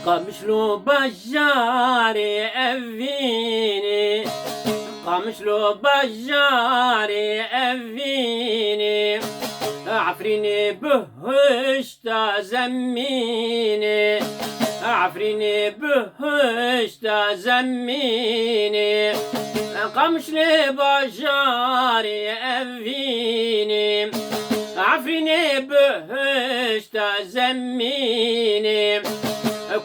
قمشلو بجاري أفيني، قمشلو بجاري أفيني، عفريني بهشتا زميني، عفريني بهشتا زميني، قمشلي بجاري أفيني، عفريني بهشتا زميني،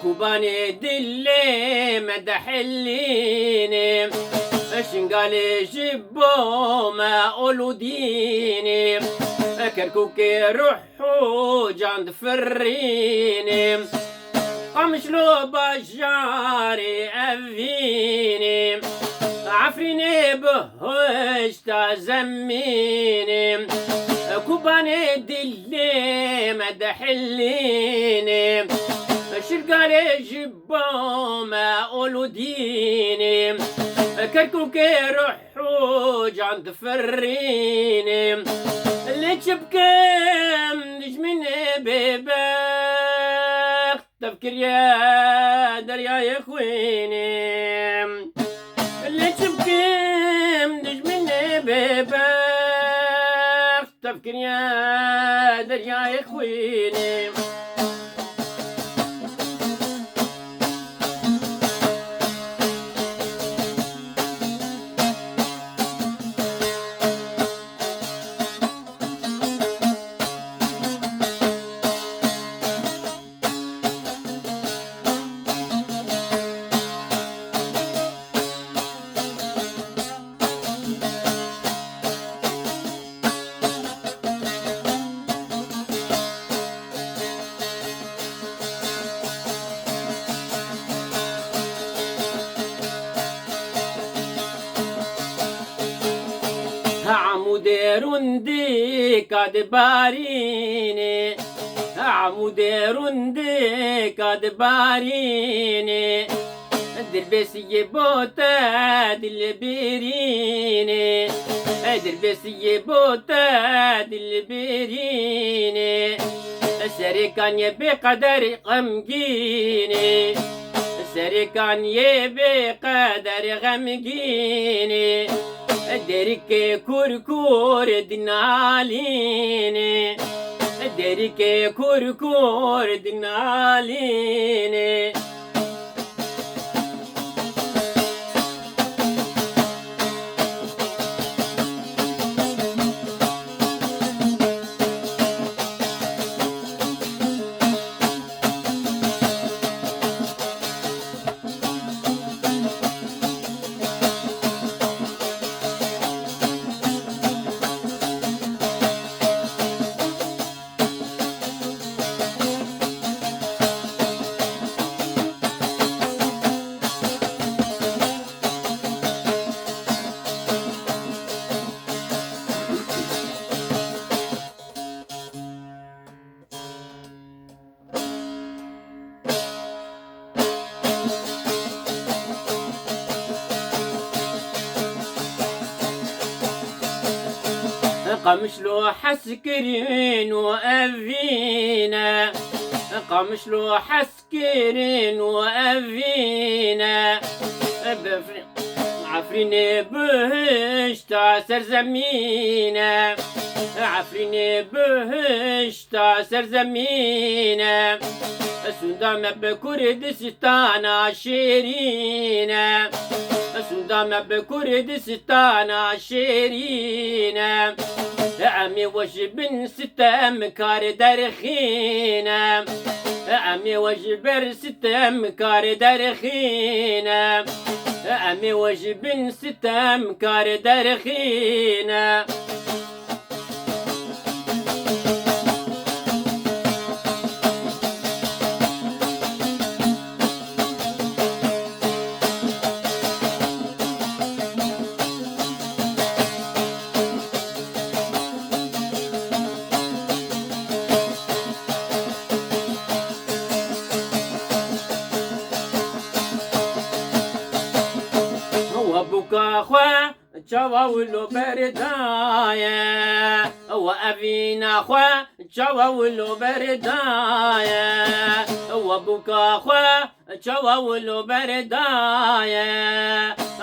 كوباني دلي مدحليني، شنقالي جبو ما أولوديني، كركوكي روحو جاند فريني، قمشلو بجاري أفيني، عفريني بهشتا زميني، كوباني دلي مدحليني، شرقالي جبو ما أولوديني، كركوكي روحو جاند فريني، اللي تشبكم نجمني بباخ تفكر يا دريا يا خويني، اللي تشبكم نجمني بباخ تفكر يا دريا يا خويني. عمودي كاد باريني، عمودي كاد باريني، دربسي بوتا دلبريني، دربسي بوتا دلبريني، سريكان يبي قدر غمجيني، سريكان يبي قدر غمجيني، دريك كوركور دناليني، دريك كوركور دناليني. قمشلو حسكرين وأفينا، قامش له حسكرين وأفينا عفريني بهشت عسر زمينة عفريني بهشت عسر زمينة سودام بكردستان عشرينة سودام بكردستان عشرينة عمي وجبن ستة كار درخينة عمي وجبر ستة كار درخينة عمي وجبن ستة كار درخينة وابوكا خوا تشوا ولو بردايا وابينا خوا تشوا ولو بردايا وابوكا خوا تشوا ولو بردايا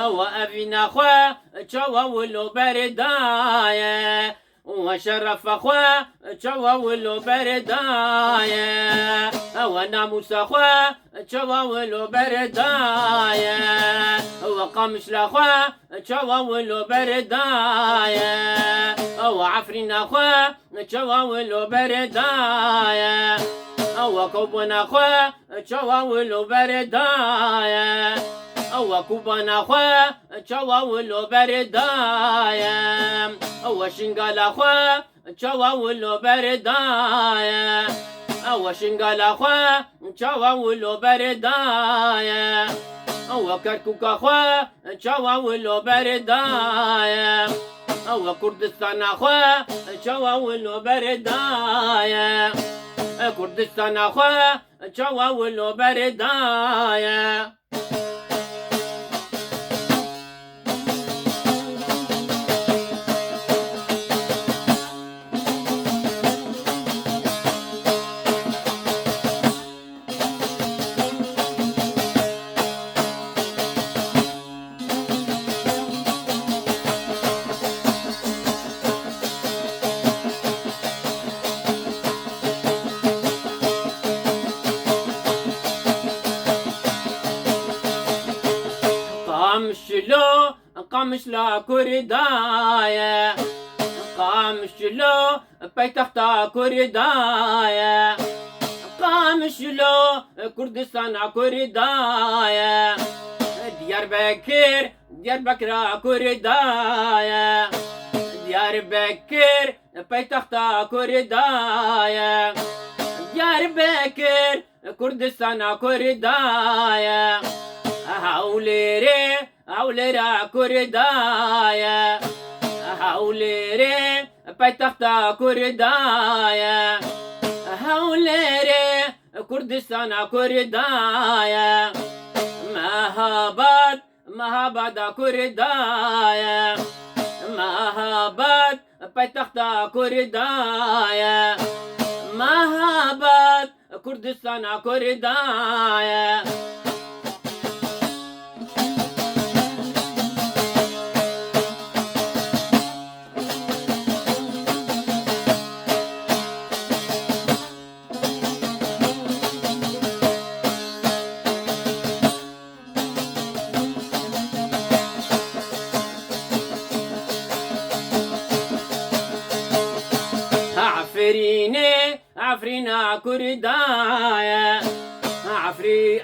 وابينا خوا تشوا ولو بردايا وشرف خوا تشوا ولو بردايا وناموس خوا تشوا ولو بردايا وقمش لخوا تشوا ولو بردايا وعفرين خوا تشوا ولو بردايا وكوبنا خوا تشوا ولو بردايا وكوبنا خوا تشوا ولو بردايا وشنقال خوا تشوا ولو بردايا وشنقال خوا تشوا ولو بردايا وكركوك خوا تشوا ولو بردايا وكردستان خوا تشوا ولو بردايا كردستان خوا تشوا ولو بردايا قامش لا كردايا قامش له بيتختا كردايا قامش له كردستان كردايا ديار بكر كردايا ديار بكر بيتختا كردايا ديار بكر كردستان كردايا هاوليرا كردايا هاوليري بايتختا كردايا هاوليري كردستان كردايا مهاباد كردايا مهاباد بايتختا كردايا مهاباد كردستان كردايا عفرينا كردايا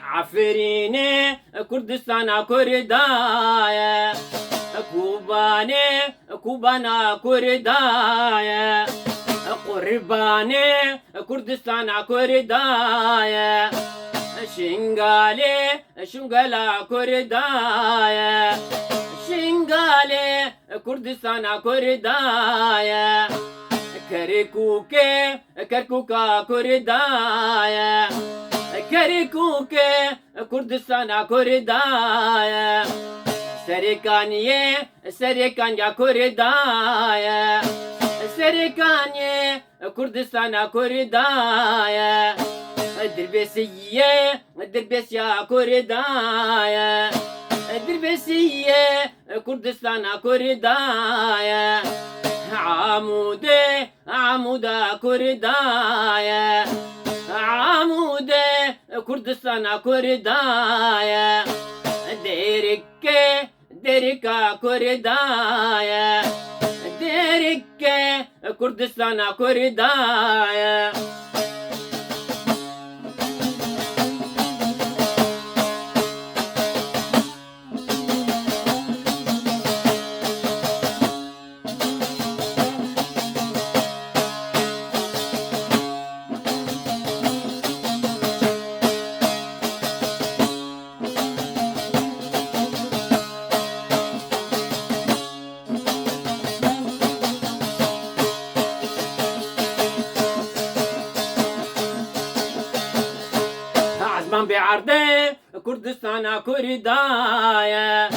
عفريني كردستان كردايا كوبانا كردايا قرباني كردستان كردايا شنغالا كردايا شنغالي كردستان كردايا كركوكا كردايا كردستان كردايا سريكانيا كردايا كردستان كردايا الدربيسية الدربيس يا كردايا الدربيسية كردستان كردايا عمودي عمودا كردايا عمودي كردستان كردايا ديركة ديركا كردايا ديركة كردستان كردايا عزمان بعرضي كردستان كردايا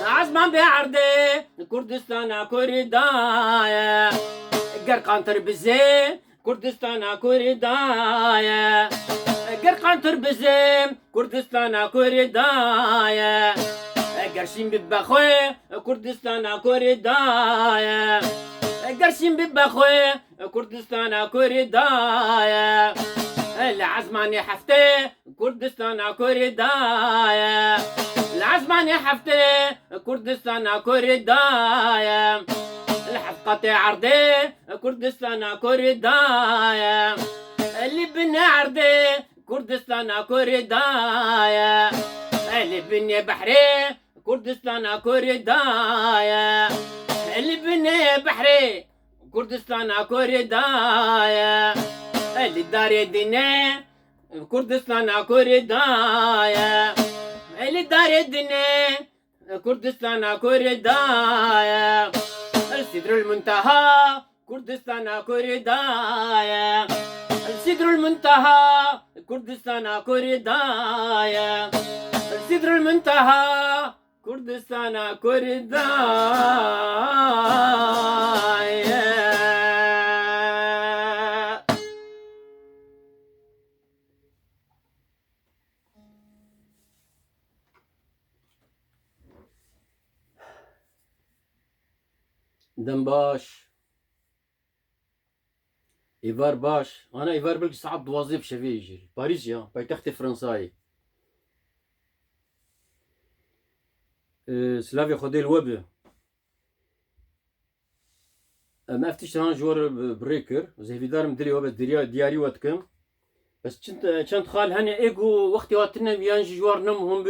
عزمان بعرضي كردستان كردايا قرقان تربزي كردستان كردايا قرقان تربزي كردستان كردايا قرشين ببخوي كردستان كردايا قرشين ببخوي كردستان كردايا العزماني حفتي كردستان كردايا العزماني حفتي كردستان كردايا الحفقة عرضي كردستان كردايا اللي بني عرضي كردستان كردايا اللي بني بحري كردستان كردايا اللي بني بحري كردستان كردايا اللي داري ديني كردستان كردايا اللي داري ديني كردستان كردايا السدر المنتهى كردستان كردايا السدر المنتهى كردستان كردايا السدر المنتهى كردستان كردايا دم باش إيفار باش أنا إيفار بلك صعب دوازي بشفي يجي باريس يا بايتخت فرنساي سلافيا خدي الوب ما افتش هان جور بريكر زي في دار مدري وب دياري واتكم بس كنت خال هني ايجو وقتي واتنا بيانجي جوار نم هم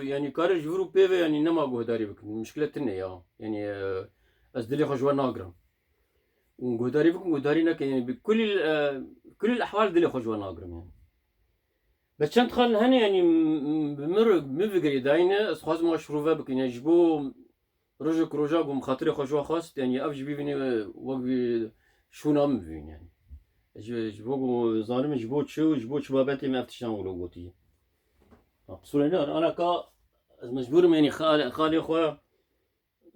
يعني كارج جورو بيفي يعني نما جو داري بك مشكلة تنا يا يعني از دلي خجوا ناقرا وجوداري بكم جودارينك يعني بكل كل الاحوال دلي خجوا ناقرا يعني بس كنت خال هني يعني بمر مفقري داينه اسخاز ما شروفا بك يعني جبو رجك رجاق ومخاطري خجوا خاص يعني افجي بيني وقبي شو نام بين يعني جبو ظالم جبو شباباتي ما افتشان ولو قوتي بصورة انا كا مجبور يعني خالي خويا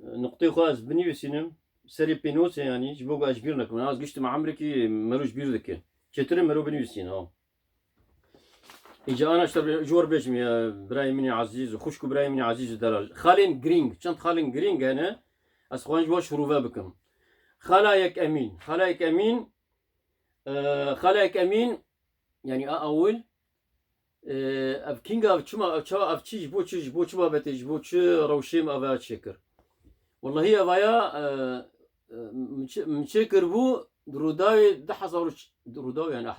نقطي خاص بني بسينم سري بينوس يعني جبوق اجبير لك انا قشت مع عمركي مروج بير ذك كتر مرو بني بسين ها اجا انا اشتر جور بيجم يا برايم مني عزيز وخشكو برايم مني عزيز دلال خالين جرينج كنت خالين جرينج انا اسخوان جوا شروفا بكم خلايك امين خلايك امين خلايك امين يعني اول اف كينغ اف تشما اف تشي جبو تشما بتي جبو تش روشيم افا تشكر والله هي بايا مشكر بو دروداي دحزارو دروداي يعني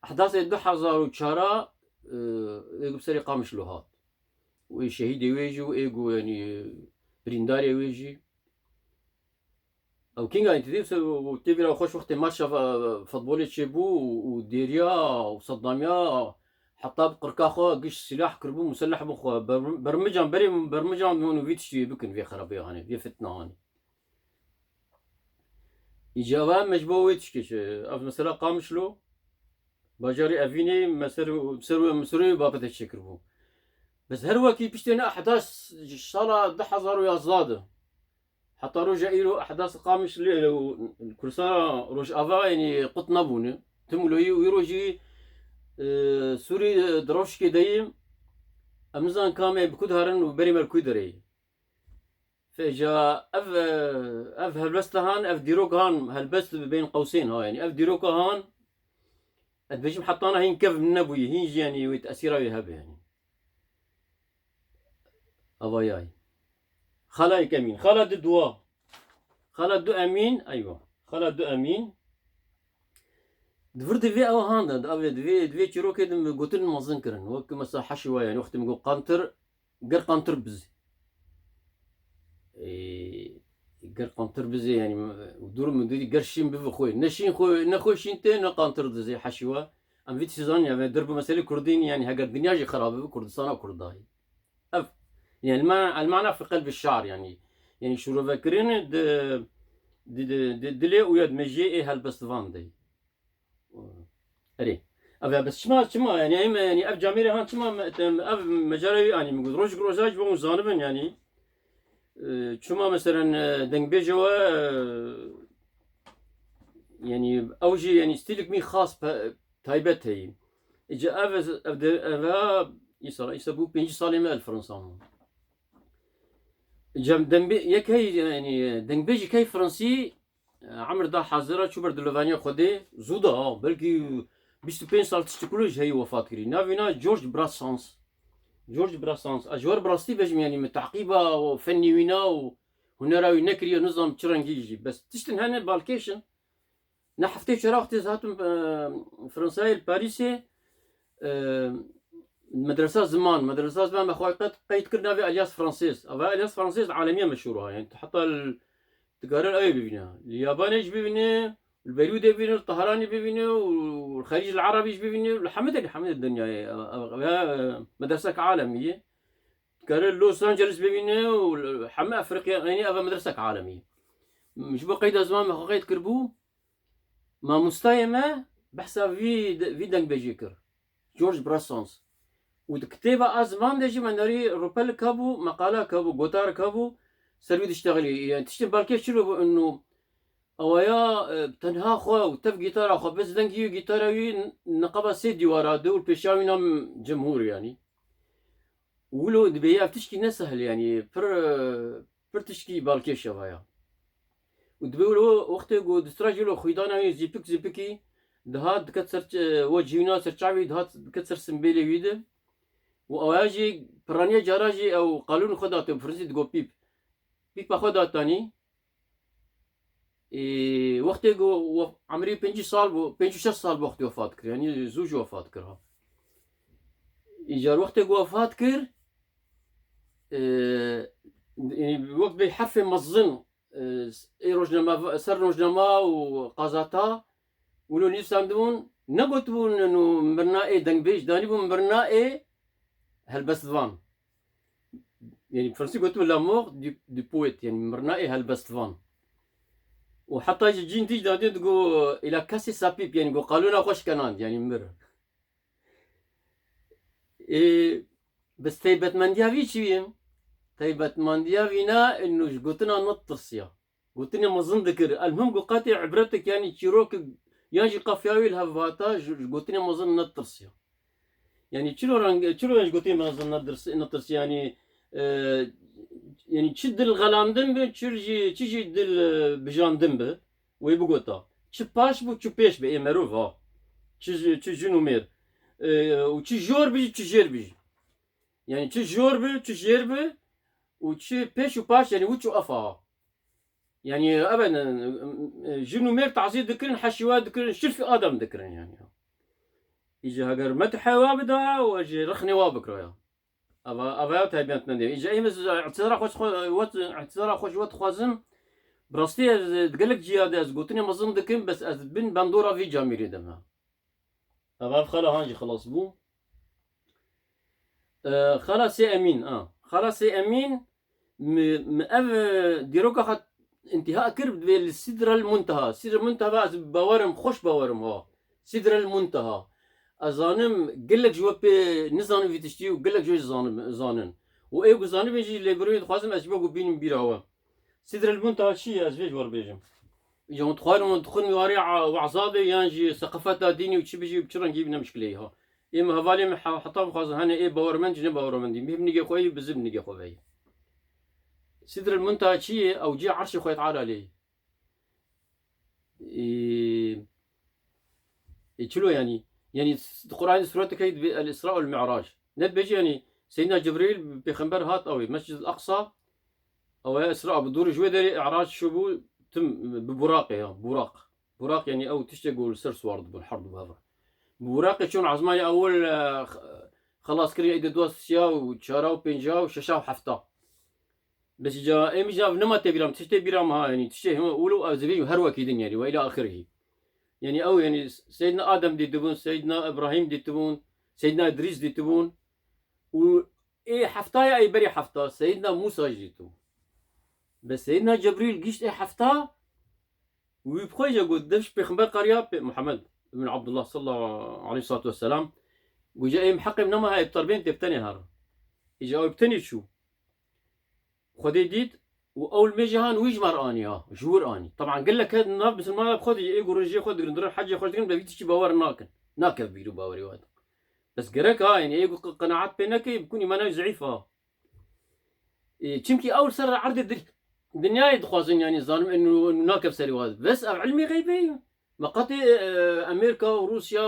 احداث دحزارو تشارا ايجو بسري قامش لوهات وي شهيد ويجي ايجو يعني برينداري ويجي او كينغا انت ديف تيفيرا خوش وقت ماتش فوتبولي تشيبو وديريا وصداميا حطاب قركاخو قش سلاح كربو مسلح بخو برمجان من فيتش بكن في خرابي هاني في فتنه هاني إجابة مجبويتش كيش أف مثلا قامشلو باجاري أفيني مسروي بابت الشكربو بس هروكي بيشتنا أحداث شالا دحزارو يا زاده حتى رجع إلو أحداث قامش الكرسانة روج أفا يعني قط نبوني تملو يروجي سوری دروش که دیم امزان کامه بکود هرن و بری مرکوی داری فجا اف هلبست هان اف ديروك هان هلبست بين قوسين ها يعني اف ديروك هان ادبجم حطانا هين كف من نبوي هين يعني ويتأثيرا يهب يعني افاياي خلا امين خلا دوا خلا دو امين ايوه خلا دو امين دفرد في او هاندا دفي تشيرو كده قلتن مازن كرن وك مسا حشوه يعني وقت مقول قنطر قر قنطر بز قر قنطر بز يعني ودور مدري قرشين بخوي نشين خوي نخوي شينتين قنطر زي حشوه ام فيت سيزون يعني درب مسألة كردين يعني هاجر الدنيا جي خراب كردستان وكرداي اف يعني المعنى في قلب الشعر يعني شو فاكرين دلي وياد مجيء هالبس فاندي اري ابا بس شما يعني اف جاميري هان شما اف مجاري يعني مقول روجاج بون زانبن يعني شما مثلا دنجبيجوا يعني اوجي يعني ستيلك مي خاص تايبت هي اجا اف يسبو بينجي صالي مال فرنسا جم دنبي يك هي يعني دنجبيجي كي فرنسي عمر دا حاضرة شو برد لوفانيا خدي زودا بلكي 25 سال تشتكلوش هي وفاة كري نافينا جورج براسانس اجوار براستي بجم يعني متعقيبة وفني وينا وهنراوي نكري نظام تشرنجيجي بس تشتن هنا بالكيشن نحفتي شراختي زاتم فرنساي باريسي مدرسة زمان ما خوي قيد كرنا في الياس فرانسيس الياس فرانسيس عالمية مشهورة يعني حتى تقارن اي ببينا الياباني ايش ببينا البيروت ببينا الطهراني ببينا والخليج العربي ايش ببينا حمد الدنيا مدرسة عالمية تقارن لوس انجلوس ببينا وحما افريقيا يعني افا مدرسة عالمية مش بقيد زمان ما قيد كربو ما مستايمة بحسها في دنج بيجيكر جورج براسونس وكتابة أزمان دجي من ناري روبل كابو مقالة كابو قطار كابو سروي تشتغلي يعني تشتغل بالكيف شلو إنه أويا تنها خو وتف جيتار خو بس دنجيو جيتاروي نقبة سيد ديوارا دول بيشاوي نام جمهور يعني ولو دبيا تشكي نسهل يعني بر تشكي بالكيف شوية ودبيولو وقت جو دستراجلو خيدانا زيبكي دهات كتسر وجهينا سرچاوي دهات كتسر سمبيلي ويده واواجي برانيا جاراجي او قانون خداتهم فرنسي تقول بيب خداتاني وقت جو عمري 5 سال 5 سال وقت وفاة كر يعني زوج وفاة كرها اجا وقت جو وفاة كر يعني وقت بحرف مظن اي روجنما سر روجنما وقازاتا ولو نيساندون نقطبون انه مرنائي دنجبيج داني بون مرنائي هالبستفان يعني فرنسي قلت لامور دي بويت يعني مرنائي هالبستفان وحتى جين تيجي دادي تقول الى كاسي سابيب يعني قالوا لنا خوش كنان يعني مر بس تيبت منديافي شويم تيبت منديافينا انه قلتنا نطرسيا قلتنا مظن ذكر المهم قاتي عبرتك يعني تشيروك يانجي قافياوي الهفاتا قلتني مظن نطرسيا يعني شلو ايش قلتي مظن نطرس يعني يعني تشد الغلام دنبه تشي دل بجان دنبه ويبقوتا تشباش بو تشبيش بي معروف ها تشجنو مير وتشي جور بيجي تشجير بيجي يعني تشجور بي تشجير بي وتشي بيش وباش يعني وتشو افا يعني ابدا جنو مير تعزيز ذكرن حشوات ذكرن شرفي ادم ذكرن يعني يجي هاجر متحوا وابدا واجي رخني وابكرو يا ابا تاع بنت ندي يجي ايمز اعتذار خوش وات خوازم براستي تقلك جياد از قلتني مظن ذكرن بس از بن بندوره في جاميري دمها ابا خلا هانجي خلاص بو خلاص يا امين خلاص يا امين ديروكا خط انتهاء كرب بالسدر المنتهى سدر المنتهى بقى بوارم خوش بوارم ها سدر المنتهى ازانم قلك جواب نزانم في تشتي وقلك جوج زانن وايغو زانم يجي ليغروي خوازم اشبو بين بيراوا سدر المنتهى شي ازفيج ور بيجم يوم تخارم تخن يواري وعزاده يانجي ثقافات ديني وشي بيجي بشرن جيبنا مشكله ها إما هفالي حطام خاص هنا إيه باورمنت جنب باورمنت مهم نيجي خوي بزم نيجي خوي سدر المنتهى شيء أو جي عرش خوي تعالى عليه شلو يعني القرآن سورة كيد الإسراء والمعراج نبيجي يعني سيدنا جبريل بيخنبر هات أوي مسجد الأقصى أو إسراء بدور جويدري إعراج شبو تم ببراقه براق يعني أو تشتغل سرس وارد بالحرب بهذا براقي شون عزماني أول خلاص كري إيد دوس شاو وشاراو بينجاو ششاو حفتا بس جا إيم جا نما تبيرام تشتي بيرام ها يعني تشتي هم أولو أزبي هروا كيدن يعني وإلى آخره يعني أو يعني سيدنا آدم دي تبون سيدنا إبراهيم دي تبون سيدنا إدريس دي تبون و إيه حفتا أي بري حفتا سيدنا موسى جيتو بس سيدنا جبريل جيش إيه حفتا ويبخي يقول دفش بخبر قرية محمد بن عبد الله صلى الله عليه الصلاة والسلام وجاء محقم نما هاي بطربين تبتني هار إجا يبتني شو خدي ديد وأول ما جهان ويجمر أني جور أني طبعا قال لك هذا الناب بس ما بخد يقول رجي خد ندير حاجة خد كده بيجي باور ناكل بيدو باوري هذا بس قرك يعني يقول قناعات بينك بكون إيمانه ضعيفة تشمكي أول سر عرض الدنيا يدخوازن يعني ظالم إنه ناكل سري هذا بس علمي غيبي مقاطع أمريكا وروسيا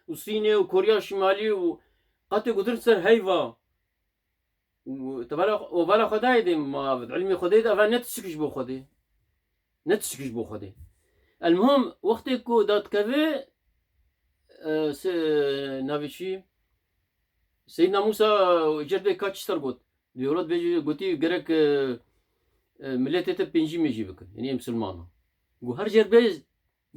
والصين وكوريا الشمالية وقاطع قدرت سر هيفا وبالا خداي دي ما علمي خداي ده نتسكش بو خداي المهم وقتكو دات كافي نافيشي سيدنا موسى جربي كاتش تربط بيورد بيجي قوتي قرك ملتة بينجي ميجي بك يعني مسلمانة قو هر جربي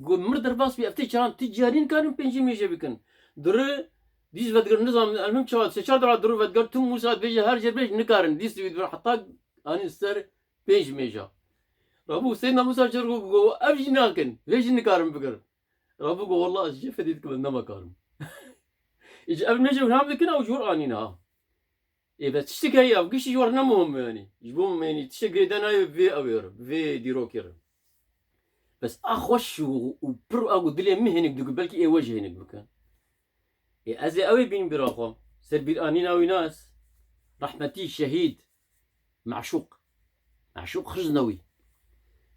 قو مردر باس بيفتي كان تجارين كانوا بينجي ميجي بكن در ديس بدقر نظام المهم شوال سشاد على درو بدقر توم موسى بيجي هر جربي نكارن ديس بيدور حتى أنا استر بينج ميجا ربو سيدنا موسى جرقو قو أبجي ناكن ليش نكارن بكر ربو قو والله أجي فديت كمان نما كارم إيش قبل نجي ونام ذكنا وجور آنينا إيه بس تشتكي هي وقيش جور نمهم يعني يجبون يعني تشتكي دنا في أوير في ديروكير بس أخوش وبر أقول دليل مهنك دقول بالكي إيه وجهنك بكن إيه أزي أوي بين براخو سر بيرانينا وناس رحمتي شهيد معشوق خزنوي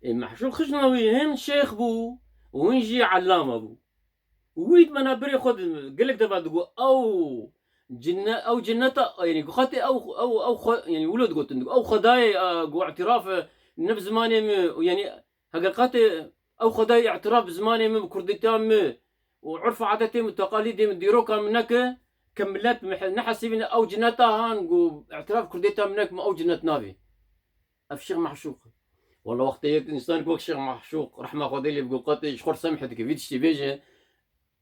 إيه معشوق خزنوي هن شيخ بو وينجي علامة بو ويد منا بري خد قلك دابا تقول أو جنة يعني خاتي أو يعني ولد قلت أو خداي قو اعتراف نفس زماني يعني حقيقاتي أو خداي اعتراف زماني من كردتام وعرف عادتهم وتقاليدهم ديروكا منك كملت نحسب أو جنتا هان قو اعتراف كردتام منك أو جنة نافي أفشيخ محشوق والله وقت إنسان كوك شيخ محشوق رحمة خديلي بقول قاتي شخور سمحتك فيدش تبيجي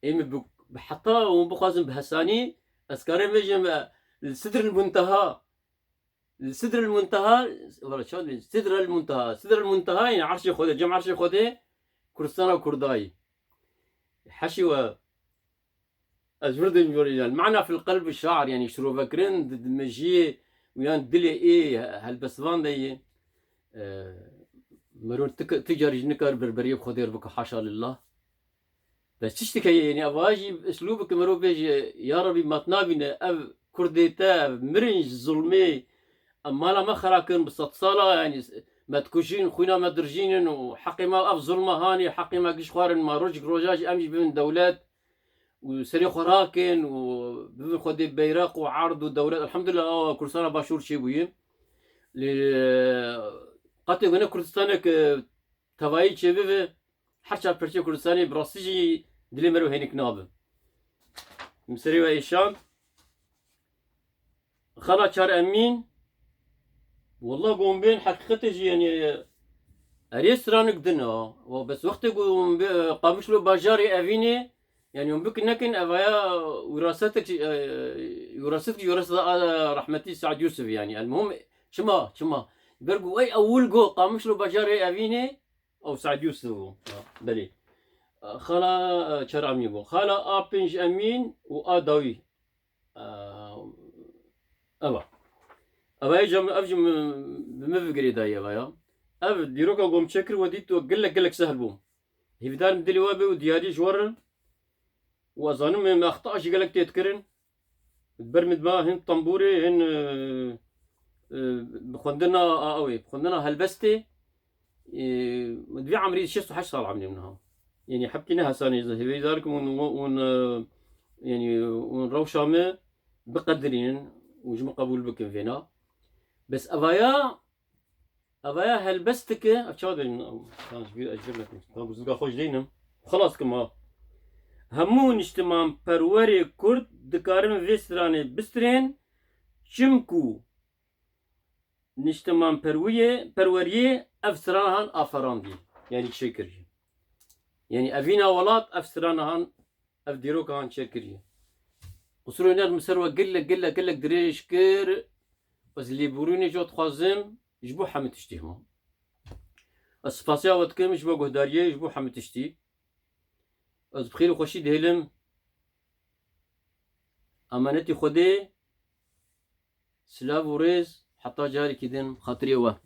إيم حتى وبخازن بهساني أسكاري بيجي السدر المنتهى والله شلون السدر المنتهى يعني عرش خده جمع عرش خده كردستان وكرداي حشوة أزورد المعنى في القلب الشاعر يعني شرو فكرين ضد مجيه ويان دلي إيه هالبسفان دي مرون تجاري نكر بربريه بخدير بك حاشا لله بس تشتكي يعني أبغى أسلوبك مرو بيجي يا ربي ما تنابينا أب كرديتا مرنج ظلمي أما لا ما خراكن بستصالة يعني ما تكوشين خوينا ما درجين وحقي ما أف ظلمة هاني حقي ما قش خوارن ما رجاج أمشي بين دولات وسري خراكن وبين خدي بيراق وعرض ودولات الحمد لله كل سنة باشور شي بوين قاتل هنا كردستانك تفايل شبه حرشا برشي كردستاني براسيجي دلي مرو هينك نابه مسري وإيشان خلا شار أمين والله قوم بين حقيقتي يعني أريسترانك دنا وبس وقت قوم قامش له باجاري أفيني يعني يوم بك نكن أفايا وراثتك ورثة رحمتي سعد يوسف يعني المهم شما برقو أي أول قو قامش له باجاري أفيني أو سعد يوسف بلي خلا شار أمين بو خلا أبنج أمين وآداوي أبا يجم أفجم بمفقري دايا بايا أف ديروكا قوم شكر وديت وقلك سهل بوم هي بدار مدلي وابي ودياري جورن وأظن ما أخطأش قالك تذكرن برمد ما هن طنبوري هن بخندنا قوي بخندنا هلبستي مدفي عمري 6 سال عملي منها يعني حبكينا هساني زهبي ذلك ون يعني ونروشامه بقدرين وجم قبول بكم فينا بس أبايا هلبستك أشاد كان كبير أجبر لكم طب زلقا خوش دينم خلاص كما همون اجتماع پروري كرد دكارن فيستراني بسترين چمكو نجتماع پروریه افسرانهان آفراندی يعني شكري يعني أفينا ولات افسرانهان اف ديروكهان شكري قصروا نار مسروة قلك دريش كر بس اللي بروني جو تخازم جبو حمد تشتيهم السفاسيا وتكم جبو قهداريه جبو حمد تشتي از بخير وخوشي دهلم امانتي خدي سلاف وريز حتى جاري كدن خاطري واه